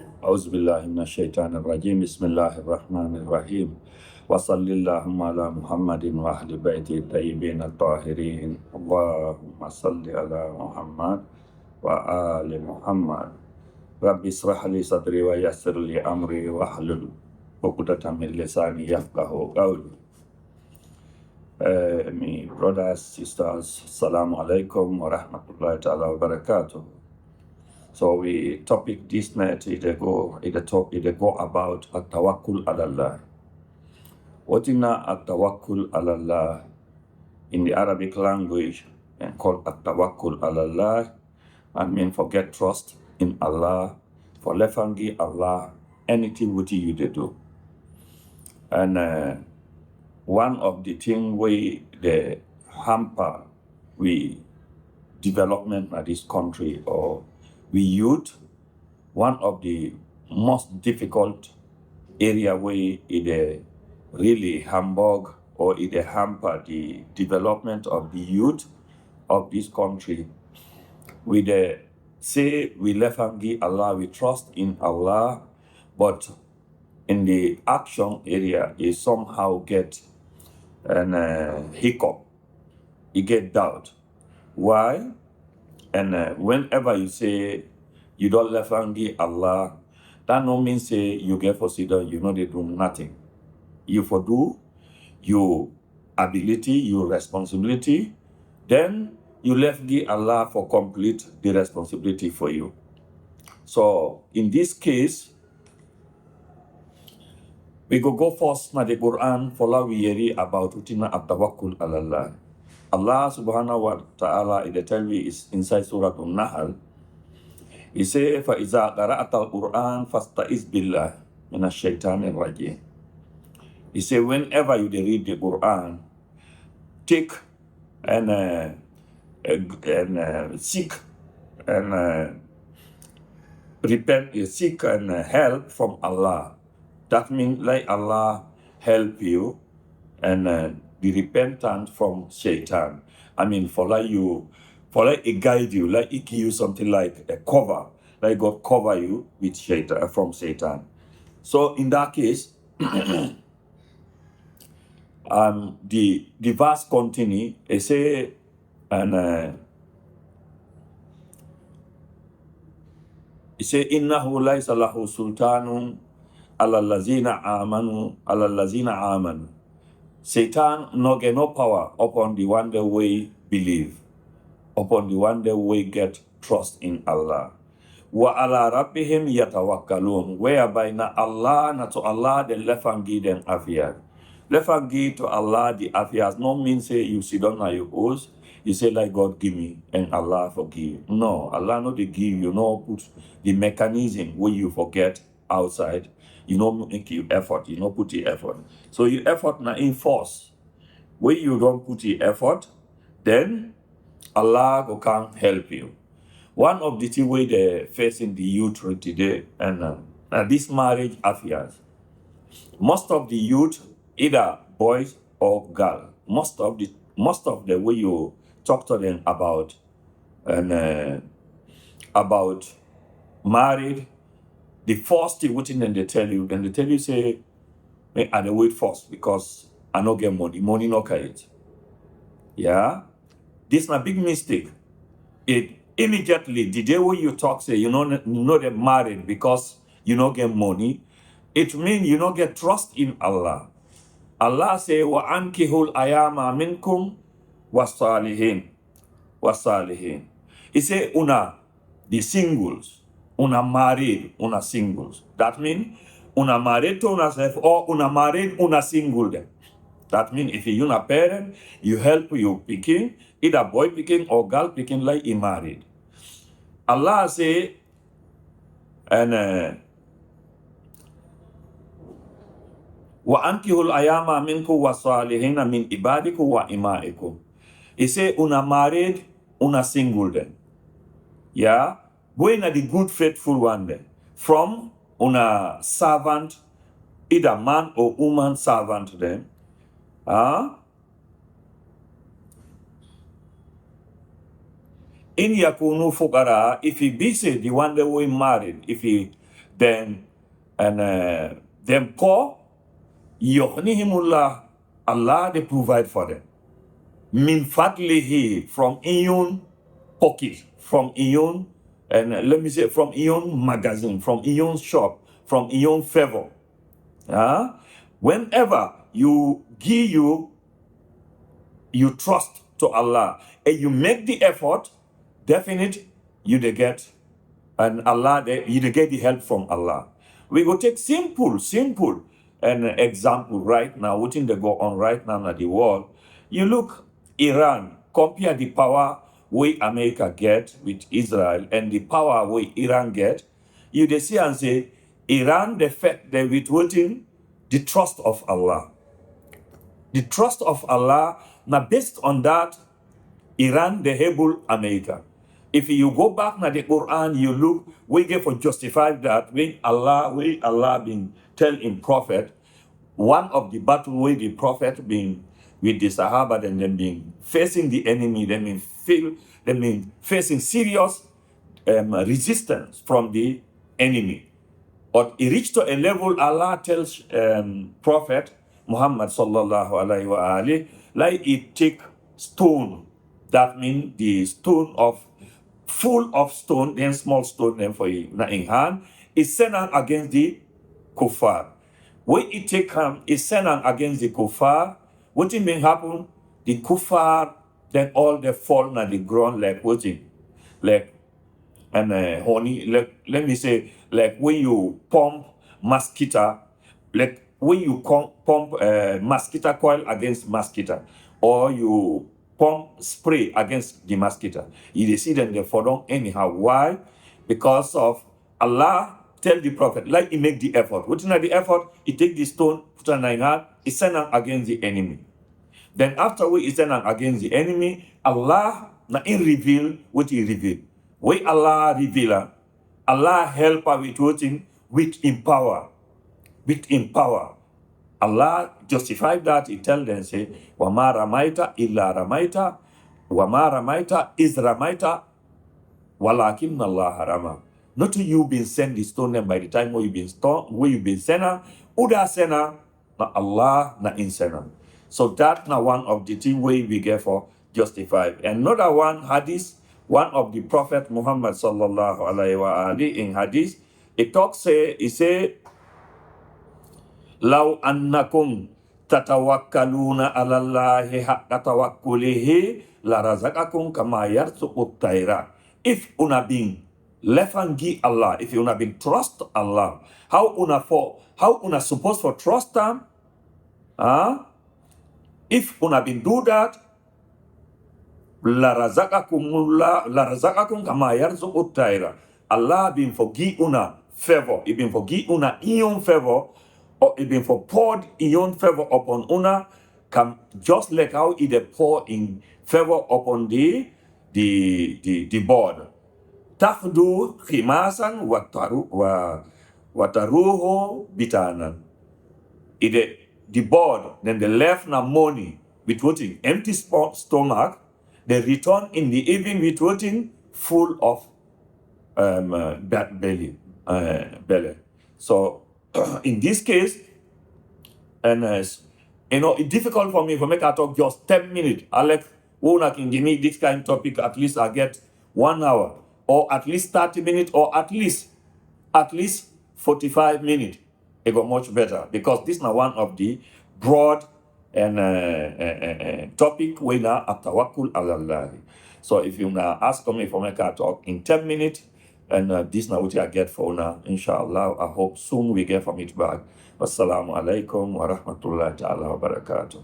أعوذ بالله من الشيطان الرجيم بسم الله الرحمن الرحيم وصلى اللهم على محمد وأهل بيته الطيبين الطاهرين اللهم صل على محمد وآل محمد رب اشرح لي صدري ويسر لي أمري واحلل عقدة من لساني يفقه قولي. Me brothers, sisters, Assalamu alaikum wa rahmatullahi ta'ala wa barakatuh. So we topic this night it go about at-tawakkul ala Allah. What is at-tawakkul ala Allah in the Arabic language and called at-tawakkul ala Allah and mean forget trust in Allah, for lefangi Allah anything what you do. And one of the thing we the hamper we development of this country or we youth, one of the most difficult area where it really hamburg or it hamper the development of the youth of this country. We say we lefangi Allah, we trust in Allah, but in the action area it somehow get an hiccup, you get doubt. Why? And whenever you say you don't lefangi Allah, that no mean say you get for sit down, you know they do nothing. You for do your ability, your responsibility, then you left give Allah for complete the responsibility for you. So in this case, we go first na the Quran for la we hear about utina at-tawakkul ala Allah. Allah subhanahu wa ta'ala in the tell me is inside Surah An-Nahl. He say fa iza qara'atal Quran fasta'iz billah minash shaitanir rajim. He say whenever you read the Quran, take and seek and repent, seek and help from Allah. That means like Allah help you and be repentant from Shaitan. I mean for like it guide you, like it give you something like a cover, like God cover you with Shaitan from Satan. So in that case, the verse continue. It say and it say innahu laysa lahu sultanun ala allazina amanu. Satan no get no power upon the one that we believe, upon the one that we get trust in Allah. Wa ala rabbihim yatawakkalun, whereby na Allah, na to Allah, the lefangi them affairs. Lefangi to Allah the affairs no mean say you sit down on your house, you say like God give me and Allah forgive. No, Allah no they give you, no put the mechanism where you forget outside. You know make you effort, you know put the effort. So your effort na in force. When you don't put the effort, then Allah go can help you. One of the things we they facing the youth today and this marriage affairs. Most of the youth, either boys or girl, most of the way you talk to them about and about married, the first thing within them they tell you say, "Hey, I dey wait first because I no get money no carry it." Yeah, this na big mistake. It immediately the day when you talk say you know they married because you no get money, it mean you no get trust in Allah. Allah say wa ankihul ayama minkum wasalihin. He say una the singles, una married, una singles. That mean una married to una self or una married una single them. That mean if you a parent, you help you picking, either boy picking or girl picking like he married. Allah say and wa ankihul ayama minkum wasalihina min ibadikum wa imaikum. He say una married, una single then. Yeah, going at the good faithful one then. From una servant, either man or woman servant then. In yakunu fukara, if he be say the one that we married, if he Then them poor, yughnihimullah, Allah they provide for them. Min fadlihi, from iyun pocket, from iyun, and let me say from iyun magazine, from iyun shop, from iyun favor. Whenever you give you trust to Allah and you make the effort, definitely you they get, and Allah you they get the help from Allah. We go take simple an example right now, what thing they go on right now in the world. You look Iran, compare the power we America get with Israel and the power we Iran get. You they see and say Iran they withholding the trust of Allah. The trust of Allah. Now based on that, Iran they able America. If you go back na the Quran, you look, we get for justify that when Allah been tell in prophet, one of the battle where the prophet been with the Sahaba and them being facing the enemy, they mean facing serious resistance from the enemy. But it reached to a level Allah tells Prophet Muhammad sallallahu alaihi wa alihi, like it take stone. That means the stone of full of stone, then small stone then for you in hand, is sent out against the kuffar. When it take is sent out against the kuffar, what it may happen? The kuffar then all they fall on the ground like what it like honey, let me say, like when you pump mosquito, like when you pump mosquito coil against mosquito, or you pump spray against the mosquito, you see them they fall down anyhow. Why? Because of Allah tell the prophet, like he make the effort. What's not the effort? He take the stone, put it in hand, he send them against the enemy. Then after we send them against the enemy, Allah na in reveal what he reveal. We Allah revealer, Allah help her with what in with empower. With empower. Allah justify that, he tell them say, Wama ramaita illa ramaita, Wama ramaita is ramaita, walakin Allah harama. Not you been sent the stone them by the time where you been stone, where you been sena, uda sena, na Allah na in sena. So that now one of the thing way we get for justified. Another one hadith, one of the Prophet Muhammad sallallahu alaihi wa alihi in hadith, it talks say, he say, Law annakum tatawakkaluna ala Allahi haqqa tawakkulihi la razaqakum kama yarzuqut tayra. If una been left and give Allah, if una been trust Allah, how una supposed for trust them? If una been do that, la razaqakum kama yarzuqut tayra. Allah been forgive una favor, he been forgive una ion favor, or he been for poured ion favor upon una, come just like how he pour in favor upon the board. Tafdu khimasan wataruho bitanan. The board, then they left na money with what in empty stomach, they return in the evening with what in full of belly. So in this case, and it's difficult for me to make a talk just 10 minutes. Alex, who can give me this kind of topic, at least I get 1 hour, or at least 30 minutes, or at least 45 minutes. It got much better, because this is now one of the broad and topic we now at Tawakkul ala Allah. So if you now ask me for make a talk in 10 minutes, and this now what I get for now, inshallah, I hope soon we get from it back. Wassalamu alaikum wa rahmatullahi ta'ala wa barakatuh.